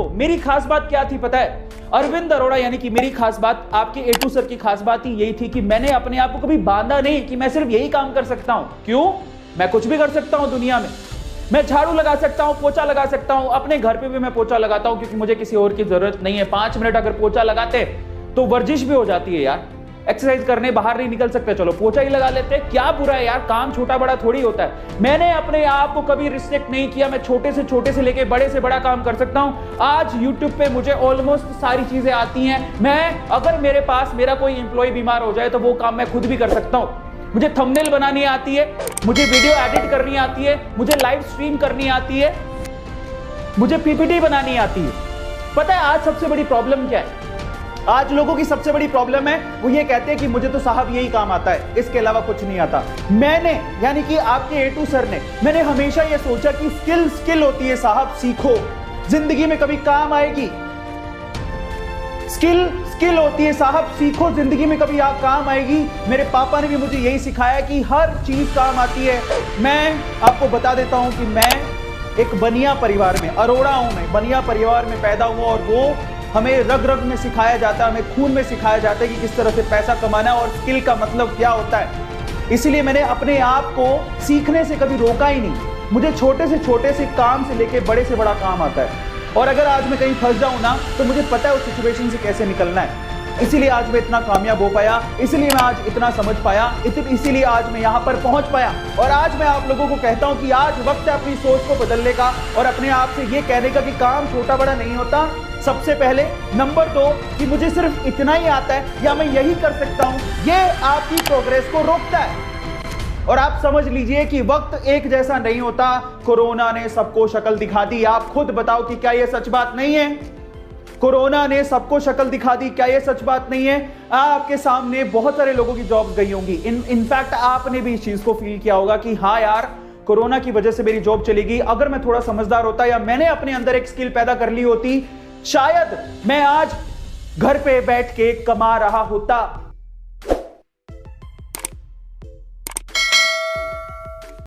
को मेरी खास बात क्या थी पता है? अरविंद अरोड़ा यानी कि मेरी खास बात, आपके ए टू सर की खास बात ही यही थी कि मैंने अपने आप को कभी बांधा नहीं कि मैं सिर्फ यही काम कर सकता हूं। क्यों? मैं कुछ भी कर सकता हूं दुनिया में। मैं झाड़ू लगा सकता हूं, पोछा लगा सकता हूं, अपने घर पे भी मैं पोछा लगाता हूं क्योंकि मुझे किसी और की जरूरत नहीं है। 5 मिनट अगर पोछा लगाते तो वर्जिश भी हो जाती है यार। एक्सरसाइज करने बाहर नहीं निकल सकते, चलो पोछा ही लगा लेते हैं, क्या बुरा है यार, काम छोटा बड़ा थोड़ी होता है। मैंने अपने आप को कभी रिस्ट्रिक्ट नहीं किया, मैं छोटे से लेके बड़े से बड़ा काम कर सकता हूं। आज YouTube पे मुझे ऑलमोस्ट सारी चीजें आती हैं। मैं अगर मेरे पास मेरा कोई एम्प्लॉय बीमार हो जाए तो वो काम मैं खुद भी कर सकता हूं। मुझे थंबनेल बनानी आती है, मुझे वीडियो एडिट करनी आती है, मुझे लाइव स्ट्रीम करनी आती है, मुझे पीपीटी बनानी आती है। पता है आज सबसे बड़ी प्रॉब्लम क्या है? आज लोगों की सबसे बड़ी प्रॉब्लम है, वो ये कहते हैं कि मुझे तो साहब यही काम आता है, इसके अलावा कुछ नहीं आता। मैंने यानी कि आपके ए टू सर ने, मैंने हमेशा ये सोचा कि स्किल होती है साहब, सीखो, जिंदगी में कभी काम आएगी। स्किल होती है साहब, सीखो, जिंदगी में कभी आप काम आएगी। मेरे पापा ने भी मुझे यही सिखाया कि हर चीज काम आती है। मैं आपको बता देता हूं कि मैं एक बनिया परिवार में, अरोड़ा हूं मैं, बनिया परिवार में पैदा हुआ और वो हमें रग रग में सिखाया जाता है, हमें खून में सिखाया जाता है कि किस तरह से पैसा कमाना और स्किल का मतलब क्या होता है। इसलिए मैंने अपने आप को सीखने से कभी रोका ही नहीं। मुझे छोटे से काम से लेके बड़े से बड़ा काम आता है और अगर आज मैं कहीं फंस जाऊं ना तो मुझे पता है उस सिचुएशन से कैसे निकलना है। इसीलिए आज मैं इतना कामयाब हो पाया, इसलिए मैं आज इतना समझ पाया, इसीलिए आज मैं यहाँ पर पहुंच पाया। और आज मैं आप लोगों को कहता हूं कि आज वक्त है अपनी सोच को बदलने का और अपने आप से ये कहने का कि काम छोटा बड़ा नहीं होता। सबसे पहले नंबर 2 कि मुझे सिर्फ इतना ही आता है या मैं यही कर सकता हूं, ये आपकी प्रोग्रेस को रोकता है। और आप समझ लीजिए कि वक्त एक जैसा नहीं होता। कोरोना ने सबको शक्ल दिखा दी। आप खुद बताओ कि क्या यह सच बात नहीं है? कोरोना ने सबको शक्ल दिखा दी, क्या यह सच बात नहीं है? आपके सामने बहुत सारे लोगों की जॉब गई होंगी। इनफैक्ट आपने भी इस चीज को फील किया होगा कि हाँ यार, कोरोना की वजह से मेरी जॉब चली गई। अगर मैं थोड़ा समझदार होता या मैंने अपने अंदर एक स्किल पैदा कर ली होती, शायद मैं आज घर पे बैठ के कमा रहा होता।